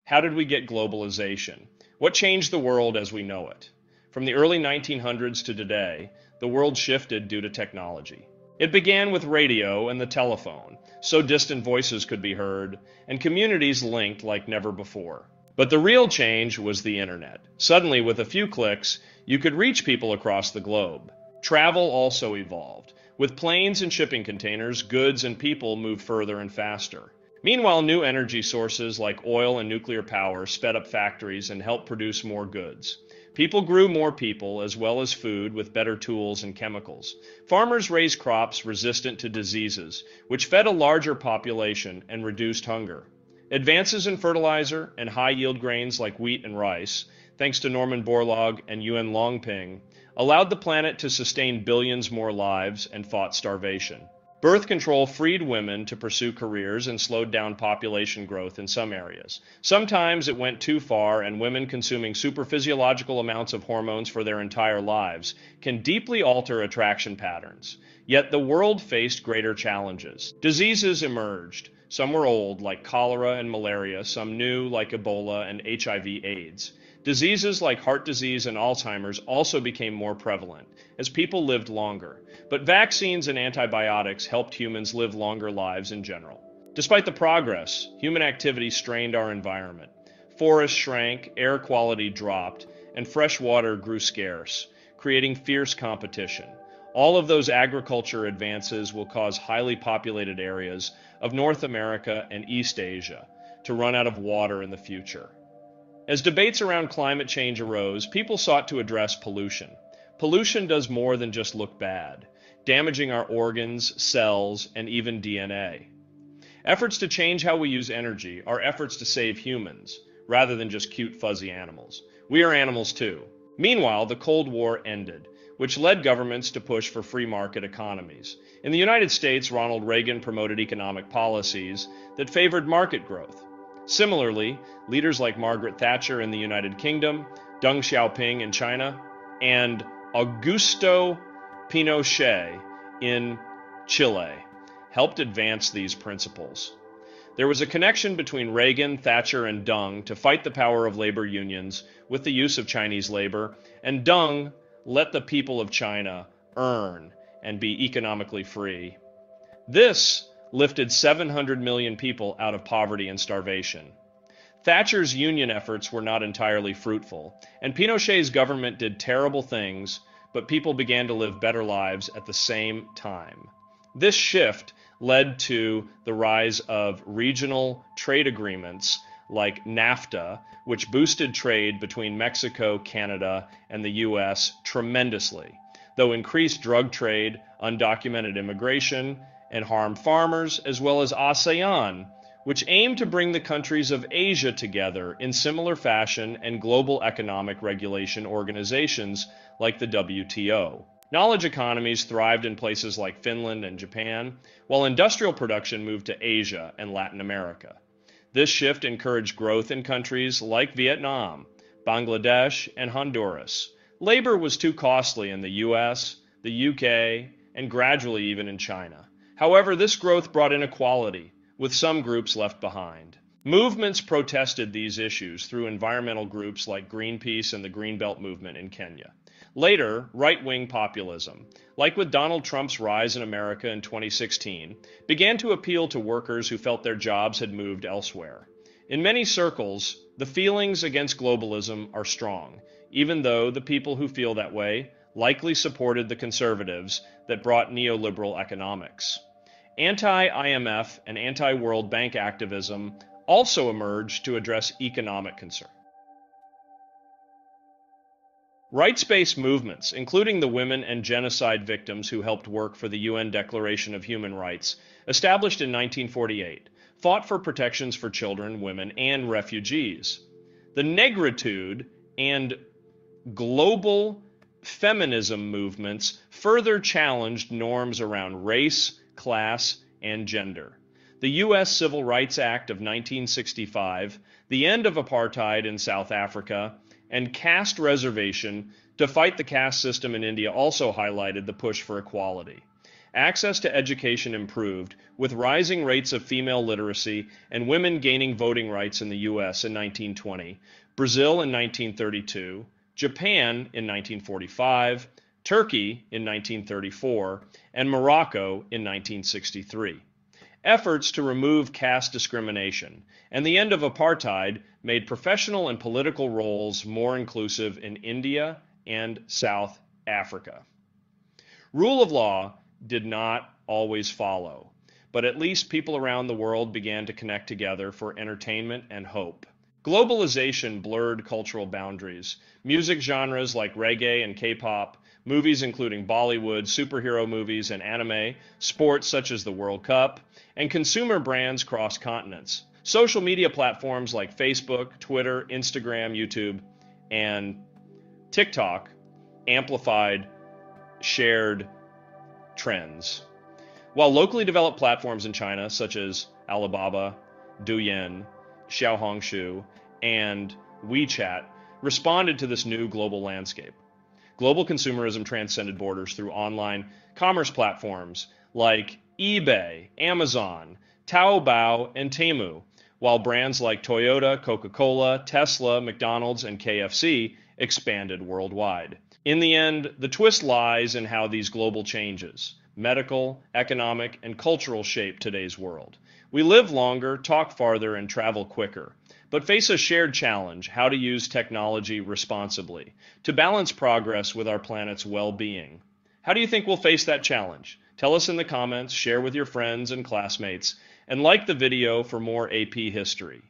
How did we get globalization? What changed the world as we know it? From the early 1900s to today, the world shifted due to technology. It began with radio and the telephone, so distant voices could be heard, and communities linked like never before. But the real change was the internet. Suddenly, with a few clicks, you could reach people across the globe. Travel also evolved. With planes and shipping containers, goods and people moved further and faster. Meanwhile, new energy sources like oil and nuclear power sped up factories and helped produce more goods. People grew more people as well as food with better tools and chemicals. Farmers raised crops resistant to diseases, which fed a larger population and reduced hunger. Advances in fertilizer and high-yield grains like wheat and rice, thanks to Norman Borlaug and Yuen Longping, allowed the planet to sustain billions more lives and fought starvation. Birth control freed women to pursue careers and slowed down population growth in some areas. Sometimes it went too far, and women consuming superphysiological amounts of hormones for their entire lives can deeply alter attraction patterns. Yet the world faced greater challenges. Diseases emerged. Some were old, like cholera and malaria, some new, like Ebola and HIV/AIDS. Diseases like heart disease and Alzheimer's also became more prevalent as people lived longer, but vaccines and antibiotics helped humans live longer lives in general. Despite the progress, human activity strained our environment. Forests shrank, air quality dropped, and fresh water grew scarce, creating fierce competition. All of those agriculture advances will cause highly populated areas of North America and East Asia to run out of water in the future. As debates around climate change arose, people sought to address pollution. Pollution does more than just look bad, damaging our organs, cells, and even DNA. Efforts to change how we use energy are efforts to save humans, rather than just cute fuzzy animals. We are animals too. Meanwhile, the Cold War ended, which led governments to push for free market economies. In the United States, Ronald Reagan promoted economic policies that favored market growth. Similarly, leaders like Margaret Thatcher in the United Kingdom, Deng Xiaoping in China, and Augusto Pinochet in Chile helped advance these principles. There was a connection between Reagan, Thatcher, and Deng to fight the power of labor unions with the use of Chinese labor, and Deng let the people of China earn and be economically free. This lifted 700 million people out of poverty and starvation. Thatcher's union efforts were not entirely fruitful, and Pinochet's government did terrible things, but people began to live better lives at the same time. This shift led to the rise of regional trade agreements like NAFTA, which boosted trade between Mexico, Canada, and the US tremendously, though increased drug trade, undocumented immigration, and harmed farmers, as well as ASEAN, which aimed to bring the countries of Asia together in similar fashion, and global economic regulation organizations like the WTO. Knowledge economies thrived in places like Finland and Japan, while industrial production moved to Asia and Latin America. This shift encouraged growth in countries like Vietnam, Bangladesh, and Honduras. Labor was too costly in the US, the UK, and gradually even in China. However, this growth brought inequality, with some groups left behind. Movements protested these issues through environmental groups like Greenpeace and the Greenbelt movement in Kenya. Later, right-wing populism, like with Donald Trump's rise in America in 2016, began to appeal to workers who felt their jobs had moved elsewhere. In many circles, the feelings against globalism are strong, even though the people who feel that way likely supported the conservatives that brought neoliberal economics. Anti-IMF and anti-World Bank activism also emerged to address economic concerns. Rights-based movements, including the women and genocide victims who helped work for the UN Declaration of Human Rights, established in 1948, fought for protections for children, women, and refugees. The negritude and global feminism movements further challenged norms around race, class, and gender. The U.S. Civil Rights Act of 1965, the end of apartheid in South Africa, and caste reservation to fight the caste system in India also highlighted the push for equality. Access to education improved, with rising rates of female literacy and women gaining voting rights in the US in 1920, Brazil in 1932, Japan in 1945, Turkey in 1934, and Morocco in 1963. Efforts to remove caste discrimination and the end of apartheid made professional and political roles more inclusive in India and South Africa. Rule of law did not always follow, but at least people around the world began to connect together for entertainment and hope. Globalization blurred cultural boundaries. Music genres like reggae and K-pop, movies including Bollywood, superhero movies, and anime, sports such as the World Cup, and consumer brands crossed continents. Social media platforms like Facebook, Twitter, Instagram, YouTube, and TikTok amplified shared trends. While locally developed platforms in China, such as Alibaba, Douyin, Xiaohongshu, and WeChat, responded to this new global landscape. Global consumerism transcended borders through online commerce platforms like eBay, Amazon, Taobao, and Temu, while brands like Toyota, Coca-Cola, Tesla, McDonald's, and KFC expanded worldwide. In the end, the twist lies in how these global changes, medical, economic, and cultural, shape today's world. We live longer, talk farther, and travel quicker, but face a shared challenge: how to use technology responsibly to balance progress with our planet's well-being. How do you think we'll face that challenge? Tell us in the comments, share with your friends and classmates, and like the video for more AP history.